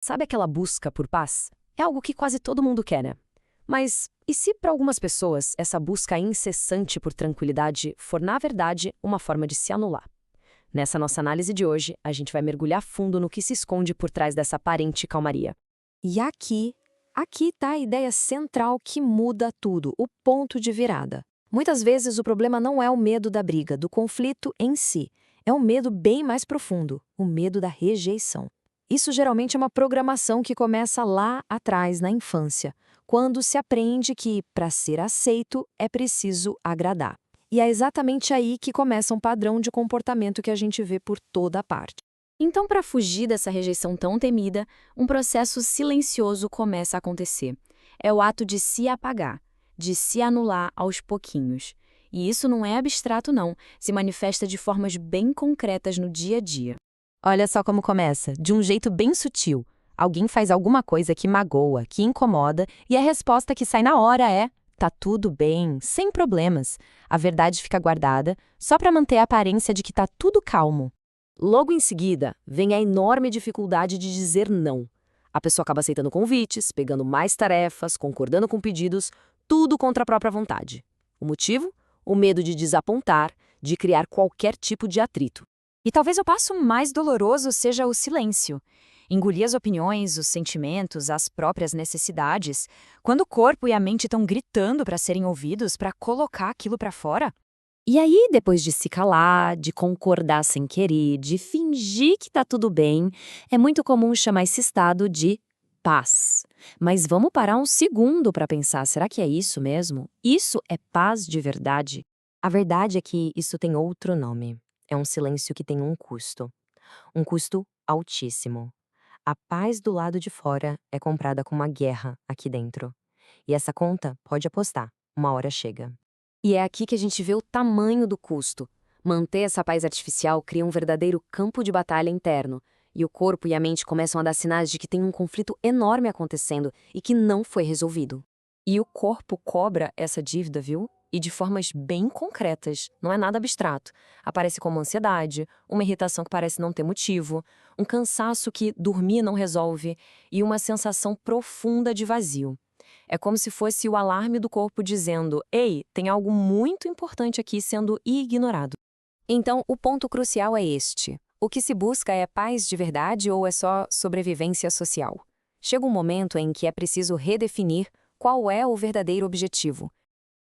Sabe aquela busca por paz? É algo que quase todo mundo quer, né? Mas e se para algumas pessoas essa busca incessante por tranquilidade for, na verdade, uma forma de se anular? Nessa nossa análise de hoje, a gente vai mergulhar fundo no que se esconde por trás dessa aparente calmaria. E aqui está a ideia central que muda tudo, o ponto de virada. Muitas vezes o problema não é o medo da briga, do conflito em si. É um medo bem mais profundo, o medo da rejeição. Isso geralmente é uma programação que começa lá atrás, na infância, quando se aprende que, para ser aceito, é preciso agradar. E é exatamente aí que começa um padrão de comportamento que a gente vê por toda parte. Então, para fugir dessa rejeição tão temida, um processo silencioso começa a acontecer. É o ato de se apagar, de se anular aos pouquinhos. E isso não é abstrato, não. Se manifesta de formas bem concretas no dia a dia. Olha só como começa, de um jeito bem sutil. Alguém faz alguma coisa que magoa, que incomoda, e a resposta que sai na hora é: tá tudo bem, sem problemas. A verdade fica guardada, só para manter a aparência de que tá tudo calmo. Logo em seguida, vem a enorme dificuldade de dizer não. A pessoa acaba aceitando convites, pegando mais tarefas, concordando com pedidos, tudo contra a própria vontade. O motivo? O medo de desapontar, de criar qualquer tipo de atrito. E talvez o passo mais doloroso seja o silêncio. Engolir as opiniões, os sentimentos, as próprias necessidades, quando o corpo e a mente estão gritando para serem ouvidos, para colocar aquilo para fora. E aí, depois de se calar, de concordar sem querer, de fingir que tá tudo bem, é muito comum chamar esse estado de paz. Mas vamos parar um segundo para pensar, será que é isso mesmo? Isso é paz de verdade? A verdade é que isso tem outro nome. É um silêncio que tem um custo. Um custo altíssimo. A paz do lado de fora é comprada com uma guerra aqui dentro. E essa conta, pode apostar, uma hora chega. E é aqui que a gente vê o tamanho do custo. Manter essa paz artificial cria um verdadeiro campo de batalha interno, e o corpo e a mente começam a dar sinais de que tem um conflito enorme acontecendo e que não foi resolvido. E o corpo cobra essa dívida, viu? E de formas bem concretas, não é nada abstrato. Aparece como ansiedade, uma irritação que parece não ter motivo, um cansaço que dormir não resolve e uma sensação profunda de vazio. É como se fosse o alarme do corpo dizendo: ei, tem algo muito importante aqui sendo ignorado. Então, o ponto crucial é este. O que se busca é paz de verdade ou é só sobrevivência social? Chega um momento em que é preciso redefinir qual é o verdadeiro objetivo.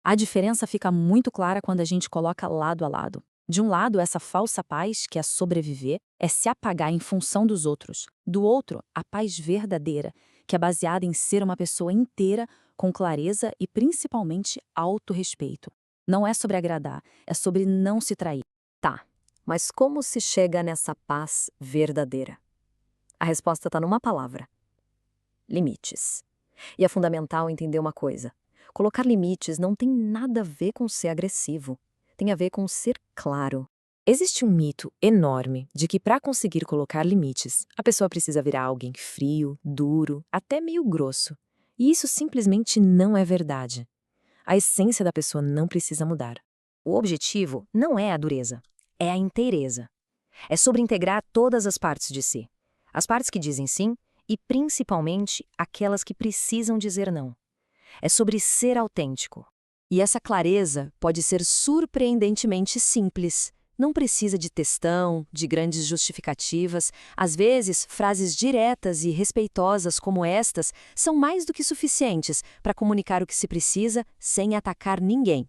A diferença fica muito clara quando a gente coloca lado a lado. De um lado, essa falsa paz, que é sobreviver, é se apagar em função dos outros. Do outro, a paz verdadeira, que é baseada em ser uma pessoa inteira, com clareza e principalmente autorrespeito. Não é sobre agradar, é sobre não se trair. Tá, mas como se chega nessa paz verdadeira? A resposta está numa palavra: limites. E é fundamental entender uma coisa: colocar limites não tem nada a ver com ser agressivo, tem a ver com ser claro. Existe um mito enorme de que para conseguir colocar limites, a pessoa precisa virar alguém frio, duro, até meio grosso. E isso simplesmente não é verdade. A essência da pessoa não precisa mudar. O objetivo não é a dureza, é a inteireza. É sobre integrar todas as partes de si. As partes que dizem sim e, principalmente, aquelas que precisam dizer não. É sobre ser autêntico. E essa clareza pode ser surpreendentemente simples. Não precisa de textão, de grandes justificativas. Às vezes, frases diretas e respeitosas como estas são mais do que suficientes para comunicar o que se precisa sem atacar ninguém.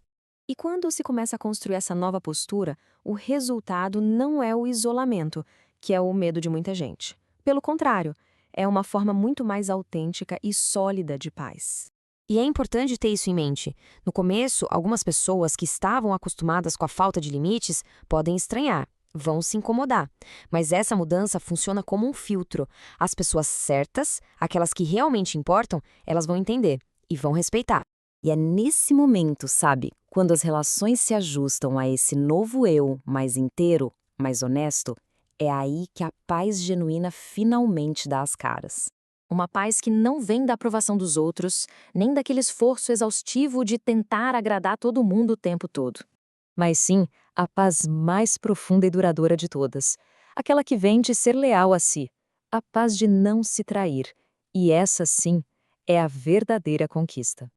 E quando se começa a construir essa nova postura, o resultado não é o isolamento, que é o medo de muita gente. Pelo contrário, é uma forma muito mais autêntica e sólida de paz. E é importante ter isso em mente. No começo, algumas pessoas que estavam acostumadas com a falta de limites podem estranhar, vão se incomodar. Mas essa mudança funciona como um filtro. As pessoas certas, aquelas que realmente importam, elas vão entender e vão respeitar. E é nesse momento, sabe, quando as relações se ajustam a esse novo eu mais inteiro, mais honesto, é aí que a paz genuína finalmente dá as caras. Uma paz que não vem da aprovação dos outros, nem daquele esforço exaustivo de tentar agradar todo mundo o tempo todo. Mas sim, a paz mais profunda e duradoura de todas. Aquela que vem de ser leal a si. A paz de não se trair. E essa, sim, é a verdadeira conquista.